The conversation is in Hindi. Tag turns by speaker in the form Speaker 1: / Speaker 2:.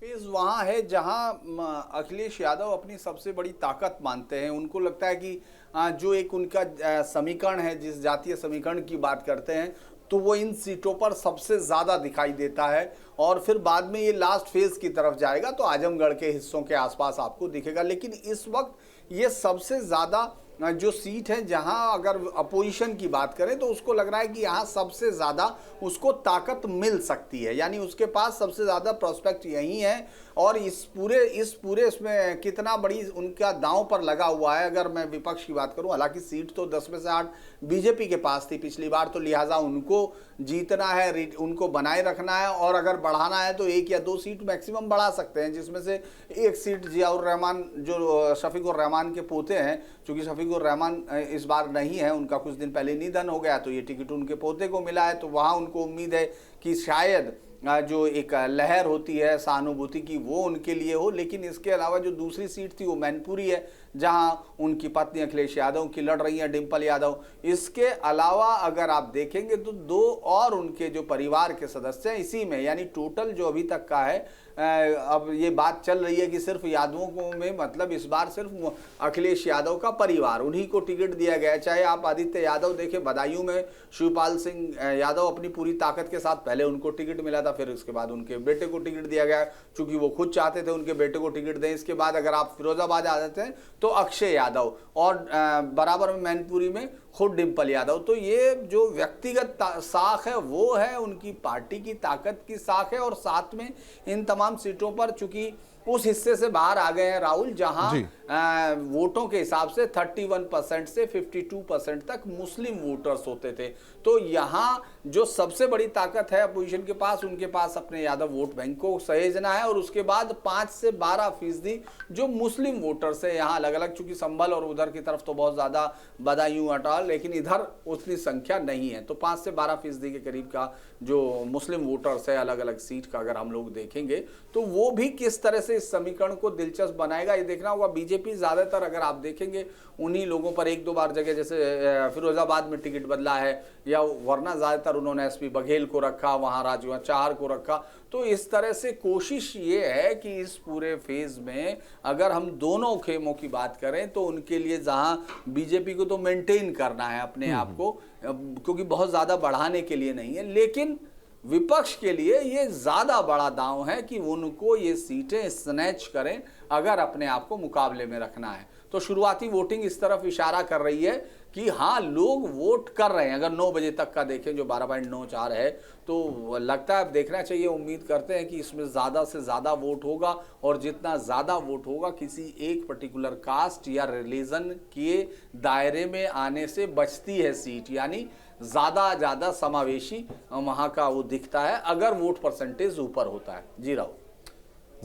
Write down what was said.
Speaker 1: फेज वहाँ है जहाँ अखिलेश यादव अपनी सबसे बड़ी ताकत मानते हैं। उनको लगता है कि जो एक उनका समीकरण है, जिस जातीय समीकरण की बात करते हैं, तो वो इन सीटों पर सबसे ज़्यादा दिखाई देता है। और फिर बाद में ये लास्ट फेज की तरफ जाएगा तो आजमगढ़ के हिस्सों के आसपास आपको दिखेगा। लेकिन इस वक्त ये सबसे ज़्यादा जो सीट है, जहां अगर अपोजिशन की बात करें तो उसको लग रहा है कि यहाँ सबसे ज़्यादा उसको ताकत मिल सकती है, यानी उसके पास सबसे ज़्यादा प्रोस्पेक्ट यही है। और इस पूरे इसमें कितना बड़ी उनका दांव पर लगा हुआ है। अगर मैं विपक्ष की बात करूं, हालांकि सीट तो 10 में से 8 बीजेपी के पास थी पिछली बार, तो लिहाजा उनको जीतना है, उनको बनाए रखना है, और अगर बढ़ाना है तो 1 या 2 सीट मैक्सिमम बढ़ा सकते हैं, जिसमें से 1 सीट जियाउर रहमान जो शफीकुर रहमान के पोते हैं, चूंकि शफीकुर रहमान इस बार नहीं है, उनका कुछ दिन पहले निधन हो गया, तो ये टिकट उनके पोते को मिला है। तो वहाँ उनको उम्मीद है कि शायद जो एक लहर होती है सहानुभूति की वो उनके लिए हो। लेकिन इसके अलावा जो दूसरी सीट थी वो मैनपुरी है, जहां उनकी पत्नी अखिलेश यादव की लड़ रही हैं, डिंपल यादव। इसके अलावा अगर आप देखेंगे तो 2 और उनके जो परिवार के सदस्य हैं इसी में, यानी टोटल जो अभी तक का है, अब ये बात चल रही है कि सिर्फ यादवों को में, मतलब इस बार सिर्फ अखिलेश यादव का परिवार, उन्हीं को टिकट दिया गया है। चाहे आप आदित्य यादव देखें, बदायूं में शिवपाल सिंह यादव अपनी पूरी ताकत के साथ, पहले उनको टिकट मिला था, फिर उसके बाद उनके बेटे को टिकट दिया गया, चूंकि वो खुद चाहते थे उनके बेटे को टिकट दें। इसके बाद अगर आप फिरोजाबाद आ जाते हैं तो अक्षय यादव, और बराबर में मैनपुरी में खुद डिंपल यादव। तो ये जो व्यक्तिगत साख है वो है उनकी पार्टी की ताकत की साख है। और साथ में इन तमाम सीटों पर चूंकि उस हिस्से से बाहर आ गए हैं राहुल, जहां वोटों के हिसाब से 31% से 52% तक मुस्लिम वोटर्स होते थे। तो यहां जो सबसे बड़ी ताकत है अपोजिशन के पास, उनके पास अपने यादव वोट बैंक को सहेजना है। और उसके बाद 5 से 12% जो मुस्लिम वोटर्स है यहाँ अलग अलग, चूंकि संभल और उधर की तरफ तो बहुत ज्यादा बदायूं अटाल, लेकिन इधर उतनी संख्या नहीं है। तो 5 से 12% के करीब का जो मुस्लिम वोटर्स है अलग अलग सीट का, अगर हम लोग देखेंगे तो वो भी किस तरह से इस समीकरण को दिलचस्प बनाएगा ये देखना होगा। बीजेपी ज्यादातर अगर आप देखेंगे उन्हीं लोगों पर 1-2 बार जगह, जैसे फिरोजाबाद में टिकट बदला है, या वरना ज्यादातर उन्होंने एसपी बघेल को रखा, वहां राजू चार को रखा। तो इस तरह से कोशिश ये है कि इस पूरे फेज में अगर हम दोनों खेमों की बात करें तो उनके लिए जहां बीजेपी को तो मेंटेन करना है अपने आप को, क्योंकि बहुत ज्यादा बढ़ाने के लिए नहीं है, लेकिन विपक्ष के लिए ये ज्यादा बड़ा दांव है कि उनको ये सीटें स्नैच करें अगर अपने आप को मुकाबले में रखना है। तो शुरुआती वोटिंग इस तरफ इशारा कर रही है कि हाँ, लोग वोट कर रहे हैं। अगर 9 बजे तक का देखें जो 12.94 है, तो लगता है, अब देखना चाहिए, उम्मीद करते हैं कि इसमें ज़्यादा से ज़्यादा वोट होगा। और जितना ज़्यादा वोट होगा किसी एक पर्टिकुलर कास्ट या रिलीजन के दायरे में आने से बचती है सीट, यानी ज़्यादा समावेशी वहाँ का वो दिखता है अगर वोट परसेंटेज ऊपर होता है। जी राहुल।